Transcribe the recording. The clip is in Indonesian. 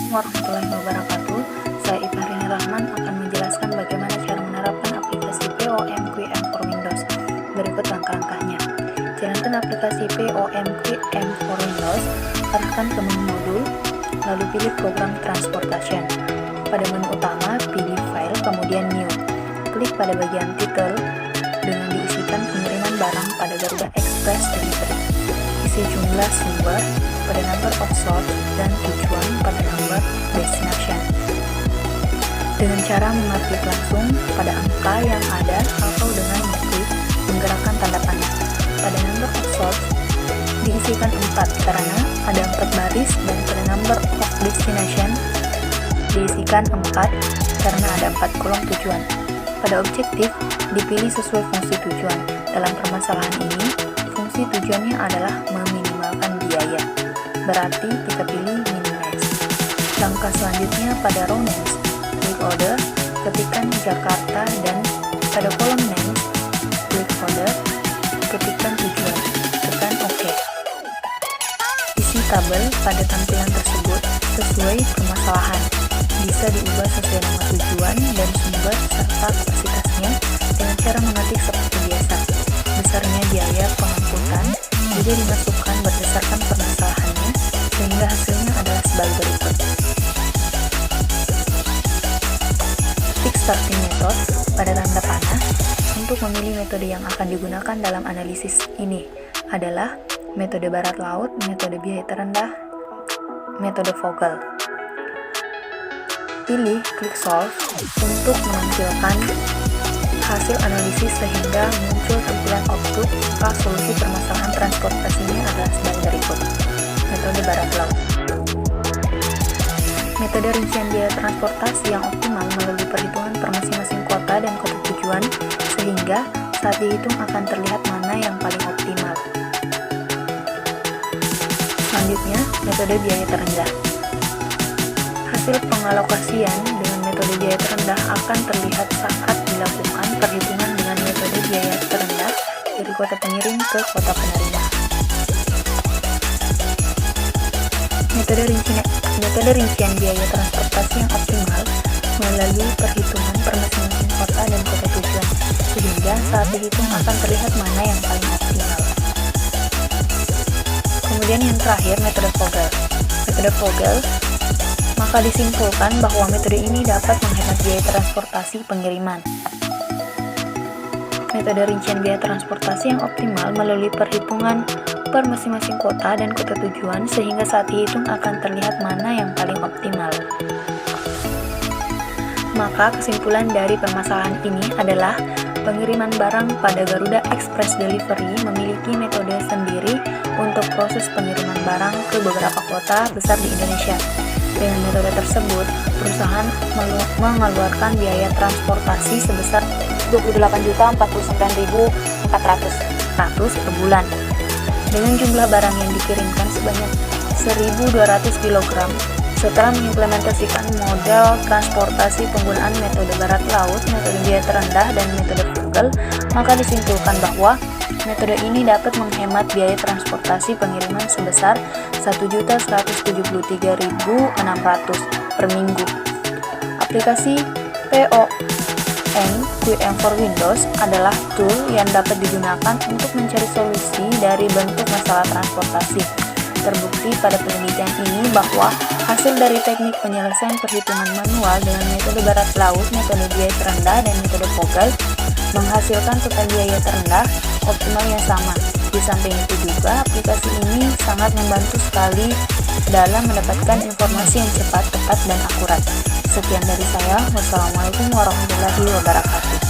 warahmatullahi wabarakatuh. Saya Iparini Rahman akan menjelaskan bagaimana cara menerapkan aplikasi POM-QM for Windows. Berikut langkah-langkahnya. Jalankan aplikasi POM-QM for Windows, arahkan ke menu modul, lalu pilih program Transportation. Pada menu utama, pilih File, kemudian New. Klik pada bagian Title dengan diisikan pengiriman barang pada Garuda Express Delivery. Isi jumlah sumber pada number of source dan tujuan pada number destination. Dengan cara mengetik langsung pada angka yang ada atau dengan mengklik menggerakkan tanda panah. Pada number of source diisikan 4 karena ada 4 baris, dan pada number of destination diisikan 4 karena ada 4 kolom tujuan. Pada objektif dipilih sesuai fungsi tujuan. Dalam permasalahan ini, fungsi tujuannya adalah meminimalkan biaya. Berarti kita pilih minimize. Langkah selanjutnya pada row names, klik order, ketikkan Jakarta, dan pada kolom names, klik order, ketikkan tujuan, tekan OK. Isi tabel pada tampilan tersebut sesuai permasalahan. Bisa diubah sesuai nama tujuan dan sumber serta kapasitasnya dengan cara mengetik seperti biasa. Besarnya biaya pengangkutan juga dimasukkan berdasarkan permasalahannya, sehingga hasilnya adalah sebagai berikut. Fix starting method pada tanda panah. Untuk memilih metode yang akan digunakan dalam analisis ini adalah metode barat laut, metode biaya terendah, metode Vogel. Pilih klik Solve untuk menampilkan hasil analisis sehingga muncul tampilan output jika solusi permasalahan transportasinya adalah sebagai berikut. Metode barat laut. Metode rincian biaya transportasi yang optimal melalui perhitungan per masing-masing kota dan kota tujuan, sehingga saat dihitung akan terlihat mana yang paling optimal. Selanjutnya, metode biaya terendah. Hasil pengalokasian dengan metode biaya terendah akan terlihat saat dilakukan perhitungan dengan metode biaya terendah dari kota pengirim ke kota penerima. Metode rincian biaya transportasi yang optimal melalui perhitungan per masing-masing kota dan kota tujuan, sehingga saat dihitung akan terlihat mana yang paling optimal. Kemudian yang terakhir, metode Vogel. Metode Vogel, maka disimpulkan bahwa metode ini dapat menghemat biaya transportasi pengiriman. Metode rincian biaya transportasi yang optimal melalui perhitungan per masing-masing kota dan kota tujuan, sehingga saat dihitung akan terlihat mana yang paling optimal. Maka kesimpulan dari permasalahan ini adalah pengiriman barang pada Garuda Express Delivery memiliki metode sendiri untuk proses pengiriman barang ke beberapa kota besar di Indonesia. Dengan metode tersebut, perusahaan mengeluarkan biaya transportasi sebesar Rp29.049.400 per bulan. Dengan jumlah barang yang dikirimkan sebanyak 1.200 kg, setelah mengimplementasikan model transportasi penggunaan metode barat laut, metode biaya terendah, dan metode Vogel, maka disimpulkan bahwa metode ini dapat menghemat biaya transportasi pengiriman sebesar Rp1.173.600 per minggu. Aplikasi POM-QM for Windows adalah tool yang dapat digunakan untuk mencari solusi dari bentuk masalah transportasi. Terbukti pada penelitian ini bahwa hasil dari teknik penyelesaian perhitungan manual dengan metode barat laut, metode biaya terendah, dan metode Vogel menghasilkan total biaya terendah optimal yang sama. Di samping itu juga, aplikasi ini sangat membantu sekali dalam mendapatkan informasi yang cepat, tepat, dan akurat. Sekian dari saya. Wassalamualaikum warahmatullahi wabarakatuh.